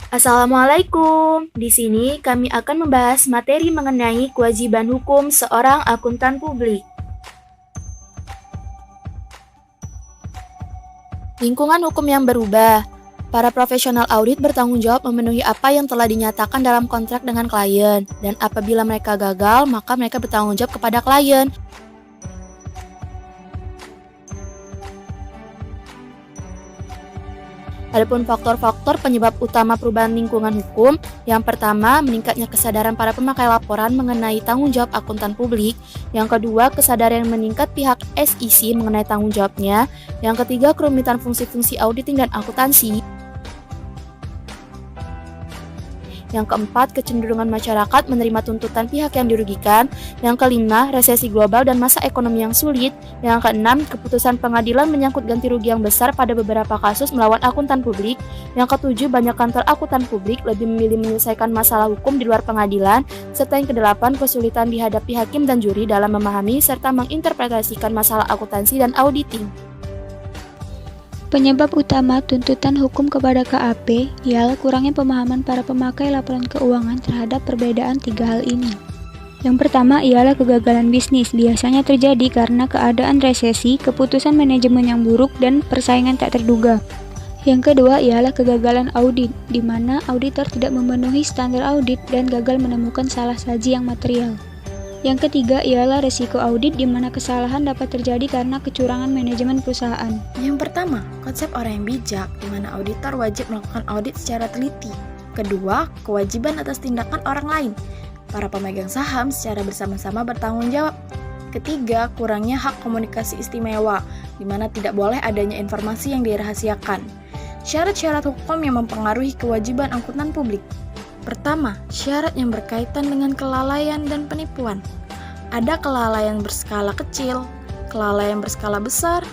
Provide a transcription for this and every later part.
Assalamualaikum. Di sini kami akan membahas materi mengenai kewajiban hukum seorang akuntan publik. Lingkungan hukum yang berubah. Para profesional audit bertanggung jawab memenuhi apa yang telah dinyatakan dalam kontrak dengan klien, dan apabila mereka gagal, maka mereka bertanggung jawab kepada klien. Adapun faktor-faktor penyebab utama perubahan lingkungan hukum, yang pertama, meningkatnya kesadaran para pemakai laporan mengenai tanggung jawab akuntan publik. Yang kedua, kesadaran yang meningkat pihak SEC mengenai tanggung jawabnya. Yang ketiga, kerumitan fungsi-fungsi auditing dan akuntansi. Yang keempat, kecenderungan masyarakat menerima tuntutan pihak yang dirugikan. Yang kelima, resesi global dan masa ekonomi yang sulit. Yang keenam, keputusan pengadilan menyangkut ganti rugi yang besar pada beberapa kasus melawan akuntan publik. Yang ketujuh, banyak kantor akuntan publik lebih memilih menyelesaikan masalah hukum di luar pengadilan. Serta yang kedelapan, kesulitan dihadapi hakim dan juri dalam memahami serta menginterpretasikan masalah akuntansi dan auditing. Penyebab utama tuntutan hukum kepada KAP ialah kurangnya pemahaman para pemakai laporan keuangan terhadap perbedaan tiga hal ini. Yang pertama ialah kegagalan bisnis, biasanya terjadi karena keadaan resesi, keputusan manajemen yang buruk, dan persaingan tak terduga. Yang kedua ialah kegagalan audit, di mana auditor tidak memenuhi standar audit dan gagal menemukan salah saji yang material. Yang ketiga ialah resiko audit, di mana kesalahan dapat terjadi karena kecurangan manajemen perusahaan. Yang pertama, konsep orang yang bijak, di mana auditor wajib melakukan audit secara teliti. Kedua, kewajiban atas tindakan orang lain. Para pemegang saham secara bersama-sama bertanggung jawab. Ketiga, kurangnya hak komunikasi istimewa, di mana tidak boleh adanya informasi yang dirahasiakan. Syarat-syarat hukum yang mempengaruhi kewajiban akuntan publik. Pertama, syarat yang berkaitan dengan kelalaian dan penipuan. Ada kelalaian berskala kecil, kelalaian berskala besar,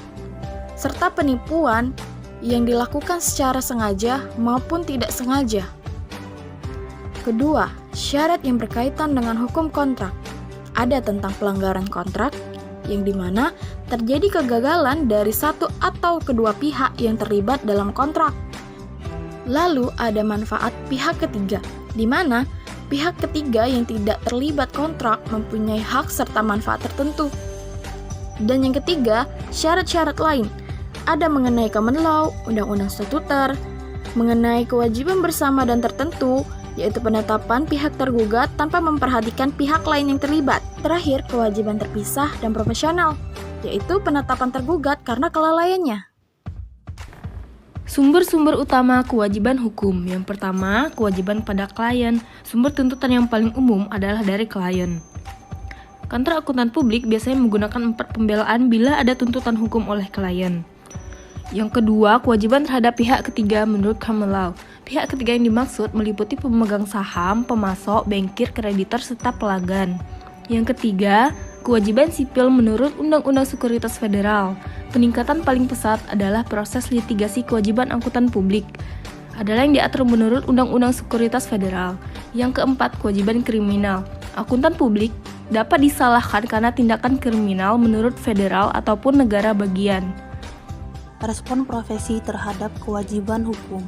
serta penipuan yang dilakukan secara sengaja maupun tidak sengaja. Kedua, syarat yang berkaitan dengan hukum kontrak. Ada tentang pelanggaran kontrak, yang dimana terjadi kegagalan dari satu atau kedua pihak yang terlibat dalam kontrak. Lalu ada manfaat pihak ketiga, di mana pihak ketiga yang tidak terlibat kontrak mempunyai hak serta manfaat tertentu. Dan yang ketiga, syarat-syarat lain. Ada mengenai common law, undang-undang statuter, mengenai kewajiban bersama dan tertentu, yaitu penetapan pihak tergugat tanpa memperhatikan pihak lain yang terlibat. Terakhir, kewajiban terpisah dan profesional, yaitu penetapan tergugat karena kelalaiannya. Sumber-sumber utama kewajiban hukum. Yang pertama, kewajiban pada klien. Sumber tuntutan yang paling umum adalah dari klien. Kantor akuntan publik biasanya menggunakan 4 pembelaan bila ada tuntutan hukum oleh klien. Yang kedua, kewajiban terhadap pihak ketiga menurut common law. Pihak ketiga yang dimaksud meliputi pemegang saham, pemasok, bankir, kreditor, serta pelanggan. Yang ketiga, kewajiban sipil menurut Undang-Undang Sekuritas Federal. Peningkatan paling pesat adalah proses litigasi kewajiban akuntan publik, adalah yang diatur menurut Undang-Undang Sekuritas Federal. Yang keempat, kewajiban kriminal. Akuntan publik dapat disalahkan karena tindakan kriminal menurut federal ataupun negara bagian. Respon profesi terhadap kewajiban hukum.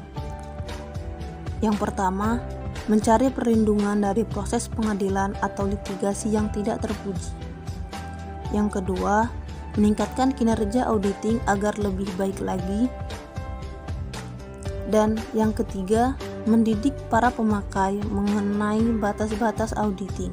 Yang pertama, mencari perlindungan dari proses pengadilan atau litigasi yang tidak terpuji. Yang kedua, meningkatkan kinerja auditing agar lebih baik lagi. Dan yang ketiga, mendidik para pemakai mengenai batas-batas auditing.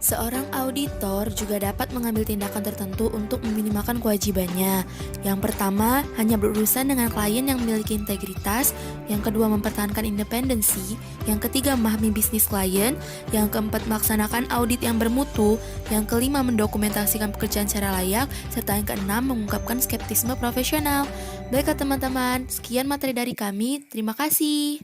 Seorang auditor juga dapat mengambil tindakan tertentu untuk meminimalkan kewajibannya. Yang pertama, hanya berurusan dengan klien yang memiliki integritas. Yang kedua, mempertahankan independensi. Yang ketiga, memahami bisnis klien. Yang keempat, melaksanakan audit yang bermutu. Yang kelima, mendokumentasikan pekerjaan secara layak. Serta yang keenam, mengungkapkan skeptisme profesional. Baiklah teman-teman, sekian materi dari kami. Terima kasih.